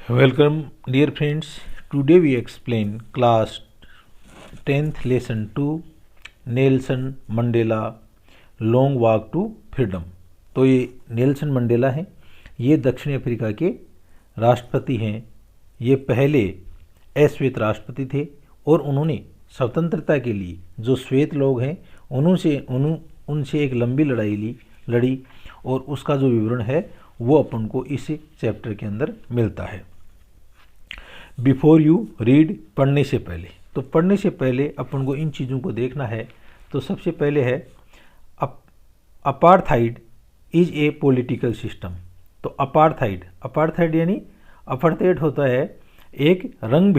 Welcome, dear friends. Today we explain class 10th lesson 2 Nelson Mandela long walk to freedom. तो ये Nelson Mandela हैं, ये दक्षिण Africa के राष्ट्रपति हैं। ये पहले अश्वेत राष्ट्रपति थे और उन्होंने स्वतंत्रता के लिए जो श्वेत लोग हैं उनसे एक लंबी लड़ाई लड़ी और उसका जो विवरण है वो अपन को इस चैप्टर के अंदर मिलता है। बिफोर यू रीड, पढ़ने से पहले, तो पढ़ने से पहले अपन को इन चीज़ों को देखना है। तो सबसे पहले है apartheid is a political system. तो अपार्थाइड यानी अपार्थाइड होता है एक रंग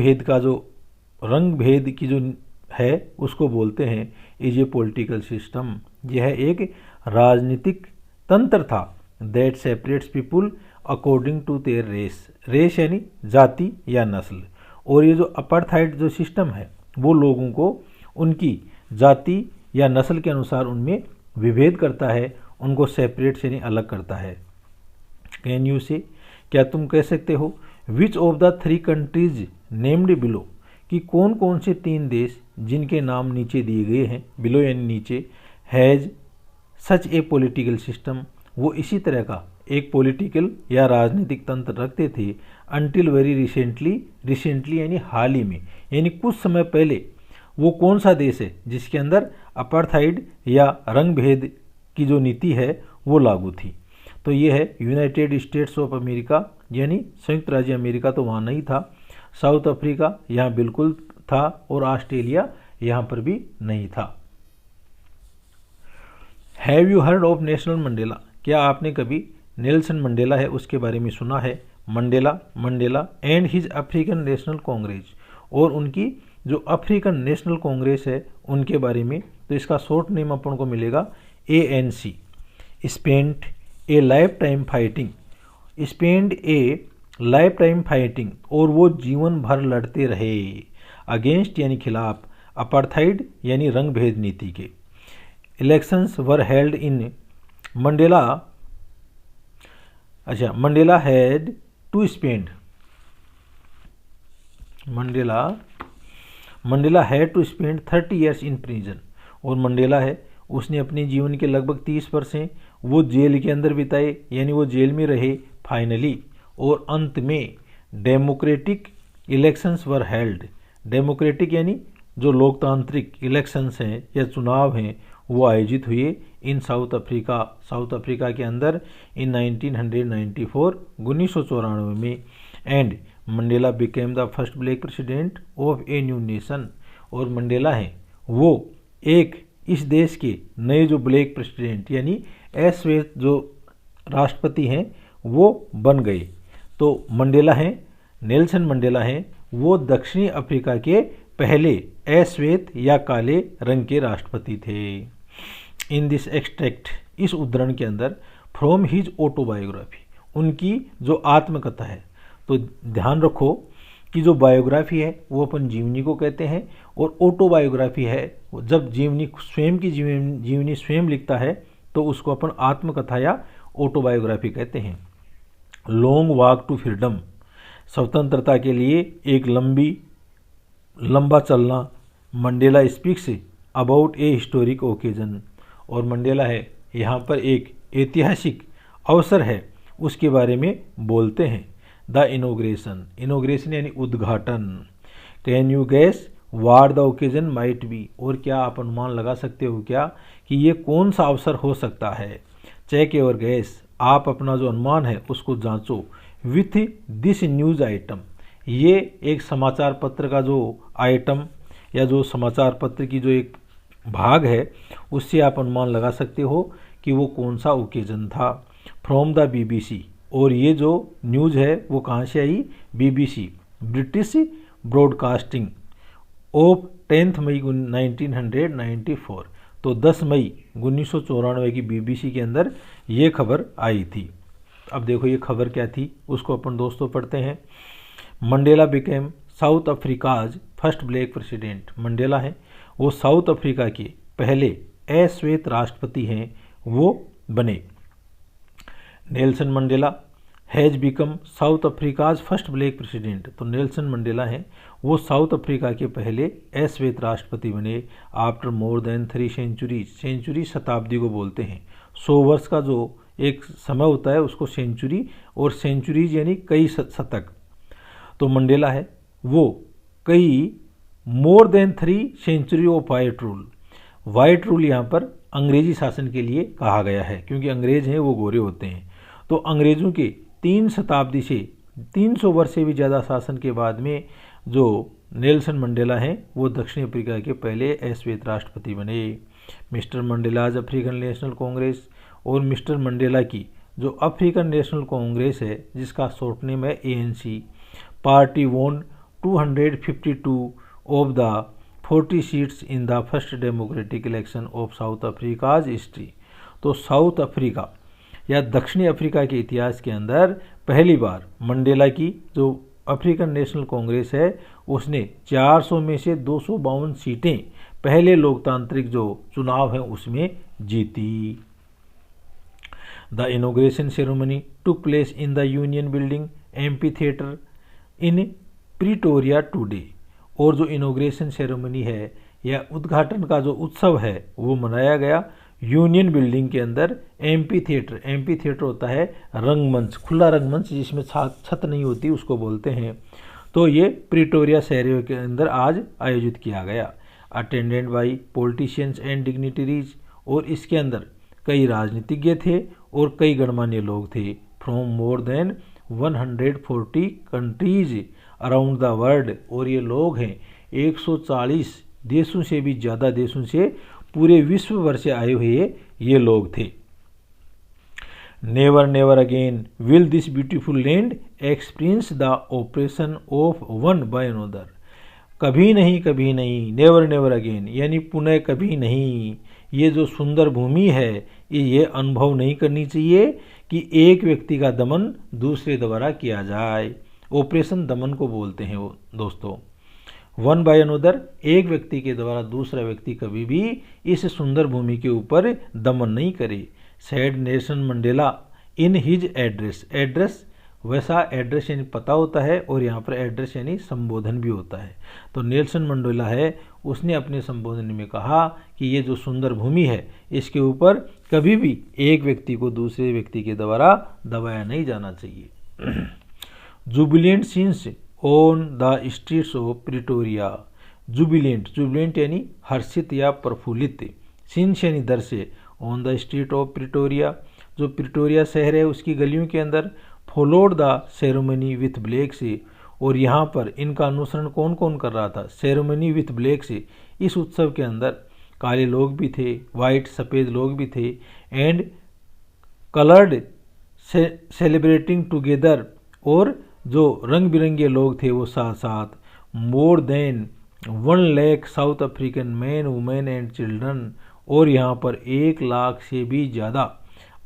भेद की जो है उसको बोलते हैं इज ए पॉलिटिकल सिस्टम। यह एक राजनीतिक तंत्र था that separates people according to their race यानी जाति या नस्ल। और ये जो अपार्थाइड जो सिस्टम है वो लोगों को उनकी जाति या नस्ल के अनुसार उनमें विभेद करता है, उनको सेपरेट यानी अलग करता है। कैन यू से, क्या तुम कह सकते हो, which of the 3 countries named below, कि कौन कौन से 3 देश जिनके नाम नीचे दिए गए हैं, बिलो यानी नीचे, has such A political system, वो इसी तरह का एक पॉलिटिकल या राजनीतिक तंत्र रखते थे अनटिल वेरी रिसेंटली यानी हाल ही में, यानी कुछ समय पहले। वो कौन सा देश है जिसके अंदर अपार्थाइड या रंग भेद की जो नीति है वो लागू थी? तो ये है यूनाइटेड स्टेट्स ऑफ अमेरिका, यानी संयुक्त राज्य अमेरिका तो वहाँ नहीं था, साउथ अफ्रीका यहाँ बिल्कुल था और ऑस्ट्रेलिया यहाँ पर भी नहीं था। Have you heard of Nelson Mandela, क्या आपने कभी नेल्सन मंडेला है उसके बारे में सुना है? Mandela and his African national Congress, और उनकी जो अफ्रीकन नेशनल कांग्रेस है उनके बारे में। तो इसका शॉर्ट नेम अपन को मिलेगा ANC। स्पेंड ए लाइफ टाइम फाइटिंग, और वो जीवन भर लड़ते रहे अगेंस्ट यानी खिलाफ अपार्थाइड यानी रंग भेद नीति के। Elections were held in Mandela had to spend 30 years in prison, और मंडेला है उसने अपने जीवन के लगभग 30 वर्ष वो जेल के अंदर बिताए, यानी वो जेल में रहे फाइनली। और अंत में democratic elections were held, democratic यानी जो लोकतांत्रिक इलेक्शंस हैं या चुनाव हैं वो आयोजित हुए इन साउथ अफ्रीका के अंदर इन 1994 में। And Mandela became the first black president of a new nation, और मंडेला हैं वो एक इस देश के नए जो ब्लैक प्रेसिडेंट यानी अश्वेत जो राष्ट्रपति हैं वो बन गए। तो नेल्सन मंडेला हैं वो दक्षिणी अफ्रीका के पहले अश्वेत या काले रंग के राष्ट्रपति थे। इन दिस एक्सट्रैक्ट, इस उद्धरण के अंदर, फ्रॉम हिज ऑटोबायोग्राफी, उनकी जो आत्मकथा है। तो ध्यान रखो कि जो बायोग्राफी है वो अपन जीवनी को कहते हैं, और ऑटोबायोग्राफी है जब जीवनी स्वयं लिखता है तो उसको अपन आत्मकथा या ऑटोबायोग्राफी कहते हैं। लॉन्ग वॉक टू फ्रीडम, स्वतंत्रता के लिए एक लंबा चलना। Mandela speaks about A historic occasion, और मंडेला है यहाँ पर एक ऐतिहासिक अवसर है उसके बारे में बोलते हैं। द इनोग्रेशन यानी उद्घाटन। Can you gas what the occasion might be, और क्या आप अनुमान लगा सकते हो क्या कि ये कौन सा अवसर हो सकता है? चेक योर गैस, आप अपना जो अनुमान है उसको जांचो। विथ दिस न्यूज़ आइटम, ये एक समाचार पत्र का जो आइटम या जो समाचार पत्र की जो एक भाग है उससे आप अनुमान लगा सकते हो कि वो कौन सा ओकेजन था। फ्रॉम द BBC, और ये जो न्यूज़ है वो कहाँ से आई? BBC, ब्रिटिश ब्रॉडकास्टिंग ऑफ 10 मई 1994। तो 10 मई 1994 की BBC के अंदर ये खबर आई थी। अब देखो ये खबर क्या थी उसको अपन दोस्तों पढ़ते हैं। Mandela became south Africa's first black president, Mandela हैं वो साउथ अफ्रीका के पहले अश्वेत राष्ट्रपति हैं वो बने। Nelson Mandela has become South Africa's first black president. तो नेल्सन मंडेला हैं वो साउथ अफ्रीका के पहले अश्वेत राष्ट्रपति बने after more than 3 centuries. Century शताब्दी को बोलते हैं। 100 वर्ष का जो एक समय होता है उसको सेंचुरी, और सेंचुरीज यानी कई शतक। तो मंडेला है वो कई more than 3 century of white rule. White rule यहाँ पर अंग्रेजी शासन के लिए कहा गया है, क्योंकि अंग्रेज हैं वो गोरे होते हैं। तो अंग्रेजों के 3 शताब्दी से 300 वर्ष से भी ज़्यादा शासन के बाद में जो नेल्सन मंडेला हैं वो दक्षिण अफ्रीका के पहले अश्वेत राष्ट्रपति बने। Mister Mandela's African national Congress, और मिस्टर मंडेला की जो अफ्रीकन नेशनल कांग्रेस है जिसका शॉर्ट नेम है ANC, पार्टी वोन 252 of the 40 seats in the first democratic election of south Africa's history. तो साउथ अफ्रीका या दक्षिणी अफ्रीका के इतिहास के अंदर पहली बार मंडेला की जो अफ्रीकन नेशनल कांग्रेस है उसने 400 में से 252 सीटें पहले लोकतांत्रिक जो चुनाव है उसमें जीती। The inauguration ceremony took place in the Union building amphi theatre in Pretoria today. और जो इनॉग्रेशन सेरेमनी है या उद्घाटन का जो उत्सव है वो मनाया गया यूनियन बिल्डिंग के अंदर एम्पी थिएटर। एम्पी थिएटर होता है रंगमंच, खुला रंगमंच जिसमें छत नहीं होती उसको बोलते हैं। तो ये प्रिटोरिया शहर के अंदर आज आयोजित किया गया। Attended by politicians and dignitaries, और इसके अंदर कई राजनीतिज्ञ थे और कई गणमान्य लोग थे from more than 140 countries around the world. और ये लोग हैं 140 देशों से भी ज़्यादा देशों से पूरे विश्व भर से आए हुए ये लोग थे। Never never again will this beautiful land experience the operation of one by another. कभी नहीं, नेवर नेवर अगेन यानी पुनः कभी नहीं, ये जो सुंदर भूमि है ये अनुभव नहीं करनी चाहिए कि एक व्यक्ति का दमन दूसरे द्वारा किया जाए। ऑपरेशन दमन को बोलते हैं वो दोस्तों। वन बाय अनदर, एक व्यक्ति के द्वारा दूसरा व्यक्ति कभी भी इस सुंदर भूमि के ऊपर दमन नहीं करे। Sad Nelson Mandela in his address. Address वैसा एड्रेस यानी पता होता है, और यहाँ पर एड्रेस यानी संबोधन भी होता है। तो नेल्सन मंडेला है उसने अपने संबोधन में कहा कि ये जो सुंदर भूमि है इसके ऊपर कभी भी एक व्यक्ति को दूसरे व्यक्ति के द्वारा दबाया नहीं जाना चाहिए। Jubilant scenes on the streets of Pretoria. Jubilant यानी हर्षित या प्रफुल्लित, सीन्स यानी दर से, on the street of Pretoria जो प्रिटोरिया शहर है उसकी गलियों के अंदर, followed the ceremony with black से। और यहाँ पर इनका अनुसरण कौन कौन कर रहा था? सेरेमनी विथ ब्लैक से। इस उत्सव के अंदर काले लोग भी थे, वाइट सफ़ेद लोग भी थे, एंड कलर्ड सेलिब्रेटिंग टुगेदर, और जो रंग बिरंगे लोग थे वो साथ साथ। More than 1 lakh south African man women and children, और यहाँ पर 1 लाख से भी ज़्यादा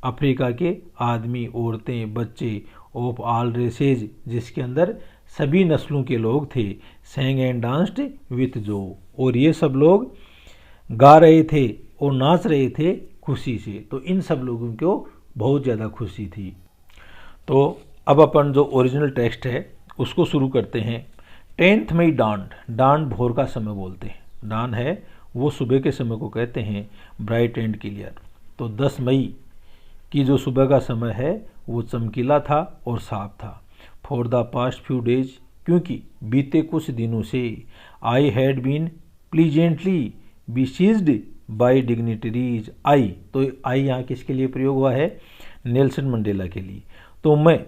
अफ्रीका के आदमी, औरतें, बच्चे ऑफ ऑल रेसेज जिसके अंदर सभी नस्लों के लोग थे, सेंग एंड डांस्ड विथ जो, और ये सब लोग गा रहे थे और नाच रहे थे खुशी से। तो इन सब लोगों को बहुत ज़्यादा खुशी थी। तो अब अपन जो ओरिजिनल टेक्स्ट है उसको शुरू करते हैं। 10 मई डांड भोर का समय बोलते हैं। डान है वो सुबह के समय को कहते हैं, ब्राइट एंड क्लियर। तो 10 मई की जो सुबह का समय है वो चमकीला था और साफ था। For the past few days, क्योंकि बीते कुछ दिनों से, I had been pleasantly besieged by dignitaries. I, तो आई यहाँ किसके लिए प्रयोग हुआ है? नेल्सन मंडेला के लिए। तो मैं,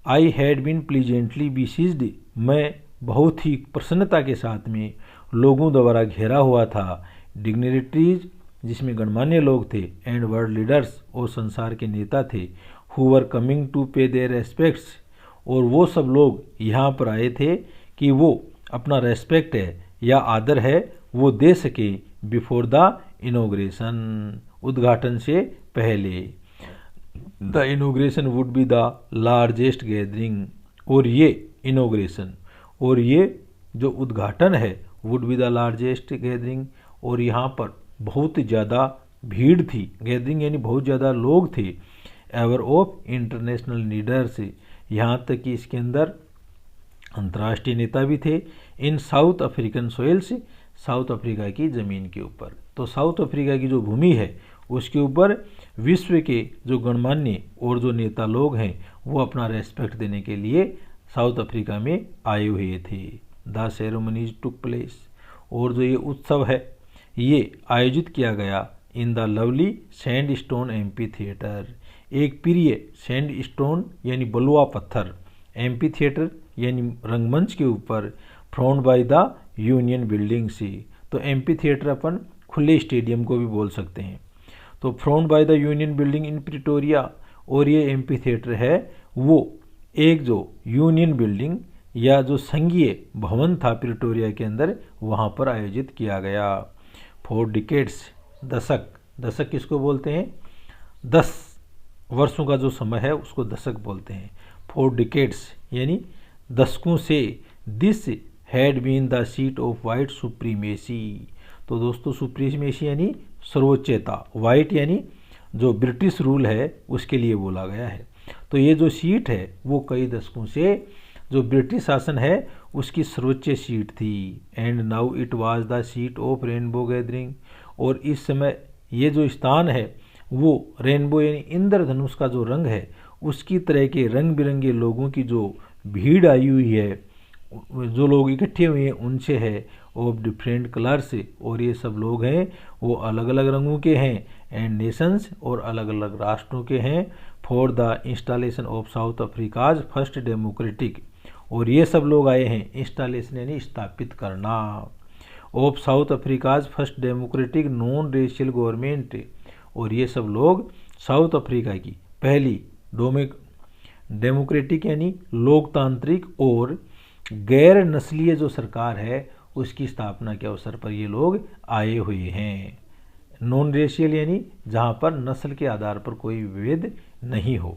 I had been pleasantly besieged, मैं बहुत ही प्रसन्नता के साथ में लोगों द्वारा घेरा हुआ था। डिग्निटरीज जिसमें गणमान्य लोग थे, एंड वर्ल्ड लीडर्स, और संसार के नेता थे, हु वर कमिंग टू पे देयर रेस्पेक्ट्स, और वो सब लोग यहाँ पर आए थे कि वो अपना रेस्पेक्ट है या आदर है वो दे सके बिफोर द इनॉग्रेशन, उद्घाटन से पहले। The inauguration would be the largest gathering, और ये इनॉग्रेशन और ये जो उद्घाटन है would be the largest gathering, और यहाँ पर बहुत ज़्यादा भीड़ थी। गैदरिंग यानी बहुत ज़्यादा लोग थे। एवर ऑफ इंटरनेशनल लीडर्स, यहाँ तक कि इसके अंदर अंतर्राष्ट्रीय नेता भी थे। In South African soils, South Africa की ज़मीन के ऊपर। तो साउथ अफ्रीका की जो भूमि है उसके ऊपर विश्व के जो गणमान्य और जो नेता लोग हैं वो अपना रेस्पेक्ट देने के लिए साउथ अफ्रीका में आए हुए थे। द सेरेमनीज टुक प्लेस, और जो ये उत्सव है ये आयोजित किया गया in the lovely sand stone amphi theatre, एक प्रिय सैंड स्टोन यानी बलुआ पत्थर, एम्पी थिएटर यानी रंगमंच के ऊपर, front by the Union Building सी। तो एम्पी थिएटर अपन खुले स्टेडियम को भी बोल सकते हैं। तो front by the Union building in Pretoria, और ये एम्पी थिएटर है वो एक जो यूनियन बिल्डिंग या जो संघीय भवन था प्रिटोरिया के अंदर, वहाँ पर आयोजित किया गया। 4 डिकेड्स, दशक, दशक किसको बोलते हैं? 10 वर्षों का जो समय है उसको दशक बोलते हैं। 4 डिकेड्स यानी दशकों से this had been the seat of white supremacy. तो दोस्तों सुप्रीमेसी यानी सर्वोच्चता, वाइट यानी जो ब्रिटिश रूल है उसके लिए बोला गया है। तो ये जो सीट है वो कई दशकों से जो ब्रिटिश शासन है उसकी सर्वोच्च सीट थी। And now it was the seat of rainbow gathering, और इस समय ये जो स्थान है वो रेनबो यानी इंद्रधनुष का जो रंग है उसकी तरह के रंग बिरंगे लोगों की जो भीड़ आई हुई है, जो लोग इकट्ठे हुए हैं उनसे है, ऑफ डिफरेंट कलर्स, और ये सब लोग हैं वो अलग अलग रंगों के हैं, एंड नेशंस, और अलग अलग राष्ट्रों के हैं, for the installation of south Africa's first democratic, और ये सब लोग आए हैं इंस्टॉलेशन यानी स्थापित करना, of south Africa's first democratic non racial government, और ये सब लोग साउथ अफ्रीका की पहली डेमोक्रेटिक यानी लोकतांत्रिक और गैर नस्लीय जो सरकार है उसकी स्थापना के अवसर पर ये लोग आए हुए हैं। नॉन रेशियल यानी जहाँ पर नस्ल के आधार पर कोई विभेद नहीं हो।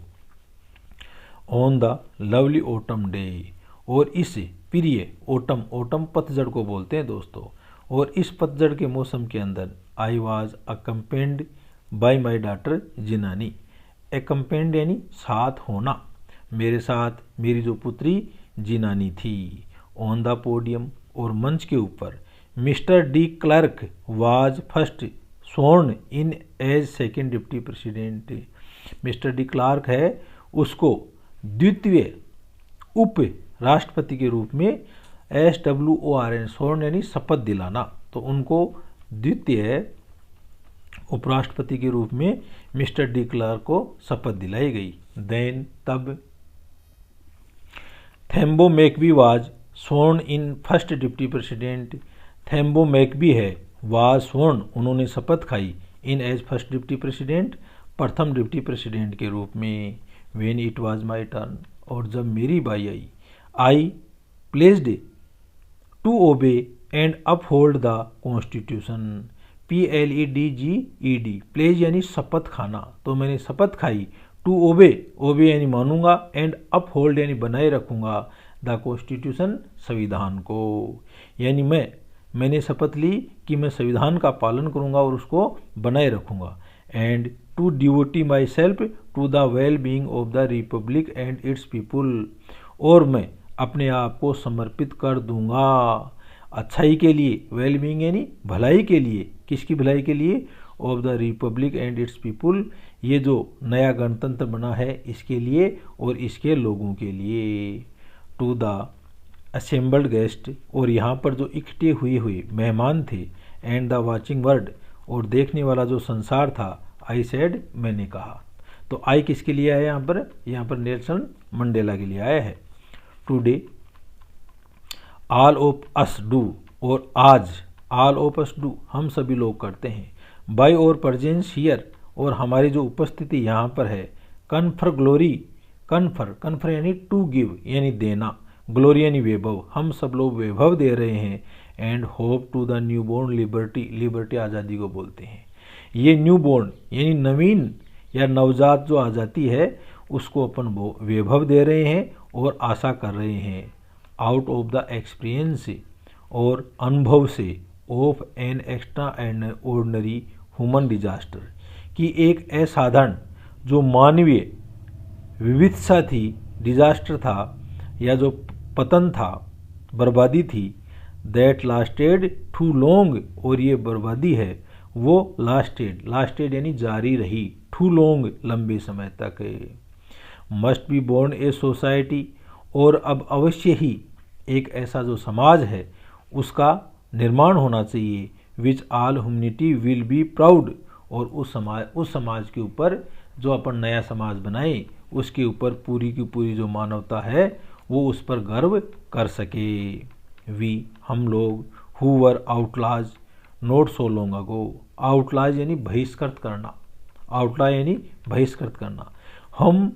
On the lovely autumn day, और इस प्रिय ऑटम, ऑटम पतझड़ को बोलते हैं दोस्तों, और इस पतझड़ के मौसम के अंदर I was accompanied by my daughter Zenani, accompanied यानी साथ होना, मेरे साथ मेरी जो पुत्री जिनानी थी। ऑन द पोडियम, और मंच के ऊपर, mister de Klerk was first sworn in as second deputy president, mister de Klerk है उसको द्वितीय उप राष्ट्रपति के रूप में SWORN, स्वर्ण यानी शपथ दिलाना, तो उनको द्वितीय उपराष्ट्रपति के रूप में मिस्टर डी क्लार्क को शपथ दिलाई गई। देन तब थेम्बो मैकबी was sworn in first deputy president, Thabo मैकबी है वाज स्वर्ण, उन्होंने शपथ खाई in as first deputy president, प्रथम डिप्टी प्रेसिडेंट के रूप में। When it was my turn, और जब मेरी बारी आई, I pledged to obey and uphold the constitution, PLEDGED, pledge यानी शपथ खाना, तो मैंने शपथ खाई, टू ओबे, ओबे यानी मानूंगा, एंड अपहोल्ड यानी बनाए रखूंगा, द कॉन्स्टिट्यूशन, संविधान को, यानी मैंने शपथ ली कि मैं संविधान का पालन करूंगा और उसको बनाए रखूंगा, and to devote myself to the well being of the republic and its people, और मैं अपने आप को समर्पित कर दूंगा अच्छाई के लिए, वेल बीइंग यानी भलाई के लिए, किसकी भलाई के लिए? Of the republic and its people, ये जो नया गणतंत्र बना है इसके लिए और इसके लोगों के लिए। टू द असेंबल्ड गेस्ट, और यहाँ पर जो इकट्ठे हुए मेहमान थे, एंड द वाचिंग वर्ल्ड, और देखने वाला जो संसार था, आई सेड, मैंने कहा। तो आई किसके लिए आया यहाँ पर नेल्सन मंडेला के लिए आया है। Today all of us do, और आज ऑल ऑफ अस डू, हम सभी लोग करते हैं, बाय और प्रेजेंस हियर, और हमारी जो उपस्थिति यहाँ पर है, कन्फर ग्लोरी, कन्फर यानी टू गिव यानी देना, ग्लोरी यानी वैभव, हम सब लोग वैभव दे रहे हैं, and hope to the newborn liberty, liberty आज़ादी को बोलते हैं। ये न्यू बोर्न यानी नवीन या नवजात जो आज़ादी है उसको अपन वैभव दे रहे हैं और आशा कर रहे हैं। आउट ऑफ द एक्सपीरियंस, और अनुभव से, of an extra and ordinary human disaster, कि एक असाधारण जो मानवीय विविधता थी, डिजास्टर था या जो पतन था, बर्बादी थी, दैट लास्टेड टू लॉन्ग, और ये बर्बादी है वो लास्टेड यानी जारी रही, टू लॉन्ग लंबे समय तक। Must be born a society, और अब अवश्य ही एक ऐसा जो समाज है उसका निर्माण होना चाहिए, which all humanity will be proud, और उस समाज के ऊपर जो अपन नया समाज बनाए उसके ऊपर पूरी की पूरी जो मानवता है वो उस पर गर्व कर सके। वी हम लोग, who were outlaws not so long ago, outlaws यानी बहिष्कृत करना, आउटला यानी बहिष्कृत करना, हम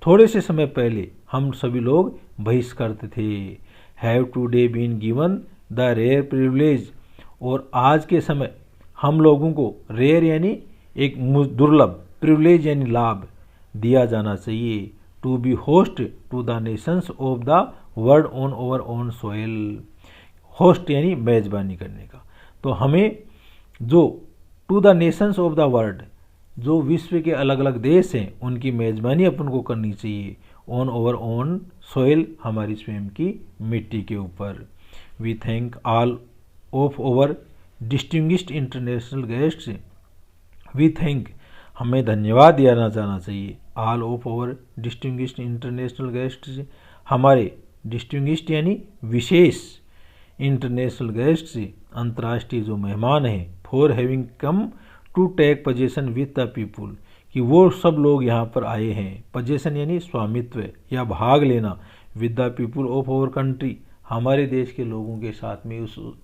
थोड़े से समय पहले हम सभी लोग बहिष्कृत थे। Have today been given the rare privilege, और आज के समय हम लोगों को रेयर यानी एक दुर्लभ, प्रिविलेज यानी लाभ दिया जाना चाहिए, to be host to the nations of the world on our own soil, host यानी मेजबानी करने का। तो हमें जो to the nations of the world, जो विश्व के अलग अलग देश हैं उनकी मेजबानी अपन को करनी चाहिए, ऑन ओवर ओन सोइल हमारी स्वयं की मिट्टी के ऊपर। We thank all of our distinguished international guests, we thank हमें धन्यवाद दिया जाना चाहिए, all of our distinguished international guests, हमारे डिस्टिंग्विश्ड यानी विशेष, इंटरनेशनल गेस्ट्स अंतर्राष्ट्रीय जो मेहमान हैं, for having come to take position with the people, कि वो सब लोग यहाँ पर आए हैं, पोजीशन यानी स्वामित्व या भाग लेना, with the people of our country, हमारे देश के लोगों के साथ में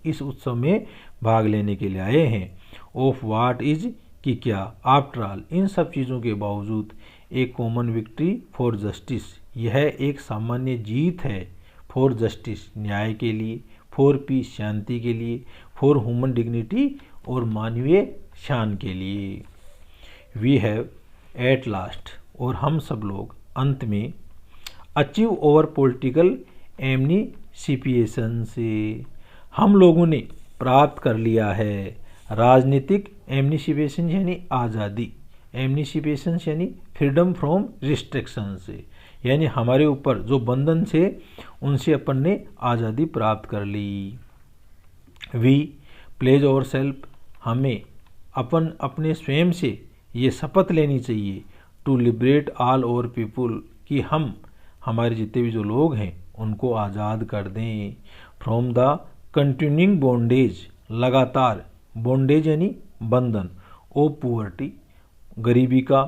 इस उत्सव में भाग लेने के लिए आए हैं। ऑफ वाट इज, कि क्या, आफ्टर ऑल इन सब चीज़ों के बावजूद, एक कॉमन विक्ट्री फॉर जस्टिस, यह एक सामान्य जीत है, फॉर जस्टिस न्याय के लिए, फॉर पीस शांति के लिए, फॉर ह्यूमन डिग्निटी और मानवीय शान के लिए। वी हैव एट लास्ट, और हम सब लोग अंत में, अचीव ओवर पॉलिटिकल एमनिसिपेशन से, हम लोगों ने प्राप्त कर लिया है राजनीतिक एमनिसिपेशन यानी आज़ादी, एमनिसिपेशन यानी फ्रीडम फ्रॉम रिस्ट्रिक्शन से, यानी हमारे ऊपर जो बंधन थे उनसे अपन ने आज़ादी प्राप्त कर ली। वी प्लेज आवर सेल्फ, हमें अपने स्वयं से ये शपथ लेनी चाहिए, to liberate all our people, कि हम हमारे जितने भी जो लोग हैं उनको आज़ाद कर दें, फ्रॉम द कंटिन्यूइंग बॉन्डेज, लगातार, बॉन्डेज यानी बंधन, ओ पुअर्टी गरीबी का,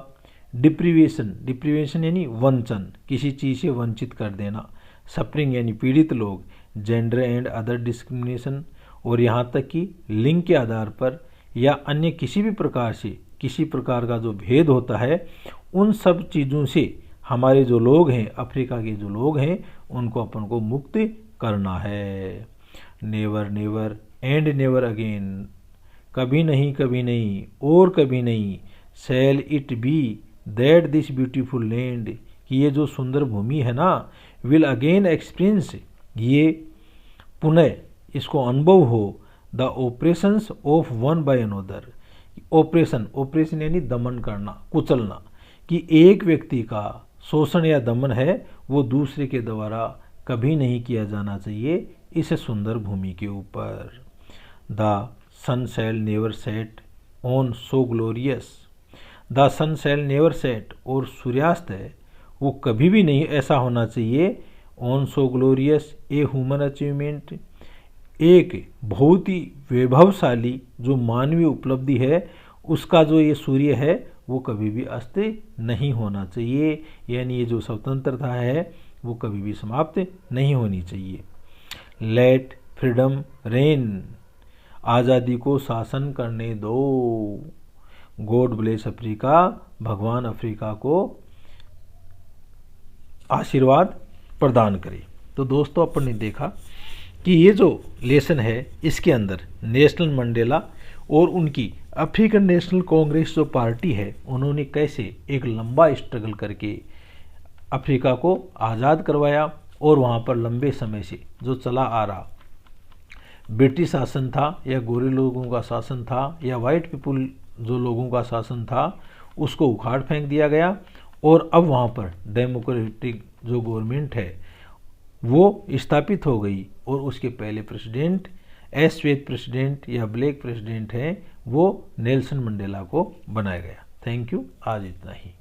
डिप्रीवेशन यानी वंचन, किसी चीज़ से वंचित कर देना, सफरिंग यानी पीड़ित लोग, जेंडर एंड अदर डिस्क्रिमिनेशन, और यहाँ तक कि लिंग के आधार पर या अन्य किसी भी प्रकार से किसी प्रकार का जो भेद होता है उन सब चीज़ों से हमारे जो लोग हैं, अफ्रीका के जो लोग हैं, उनको अपन को मुक्त करना है। Never never and never again, कभी नहीं और कभी नहीं, shall it be that this beautiful land, कि ये जो सुंदर भूमि है ना, विल अगेन एक्सपीरियंस, ये पुनः इसको अनुभव हो, the operations of one by another, operation यानी दमन करना, कुचलना, कि एक व्यक्ति का शोषण या दमन है वो दूसरे के द्वारा कभी नहीं किया जाना चाहिए इस सुंदर भूमि के ऊपर। The sun shall never set on so glorious, the sun shall never set, और सूर्यास्त है वो कभी भी नहीं ऐसा होना चाहिए, on so glorious a human achievement, एक बहुत ही वैभवशाली जो मानवीय उपलब्धि है उसका जो ये सूर्य है वो कभी भी अस्त नहीं होना चाहिए, यानी ये जो स्वतंत्रता है वो कभी भी समाप्त नहीं होनी चाहिए। लेट फ्रीडम रेन, आज़ादी को शासन करने दो, गॉड ब्लेस अफ्रीका, भगवान अफ्रीका को आशीर्वाद प्रदान करे। तो दोस्तों अपन ने देखा कि ये जो लेसन है इसके अंदर नेशनल मंडेला और उनकी अफ्रीकन नेशनल कांग्रेस जो पार्टी है उन्होंने कैसे एक लंबा स्ट्रगल करके अफ्रीका को आज़ाद करवाया, और वहाँ पर लंबे समय से जो चला आ रहा ब्रिटिश शासन था या गोरे लोगों का शासन था या वाइट पीपुल जो लोगों का शासन था उसको उखाड़ फेंक दिया गया और अब वहाँ पर डेमोक्रेटिक जो गवर्नमेंट है वो स्थापित हो गई और उसके पहले प्रेसिडेंट श्वेत प्रेसिडेंट या ब्लैक प्रेसिडेंट है वो नेल्सन मंडेला को बनाया गया। थैंक यू, आज इतना ही।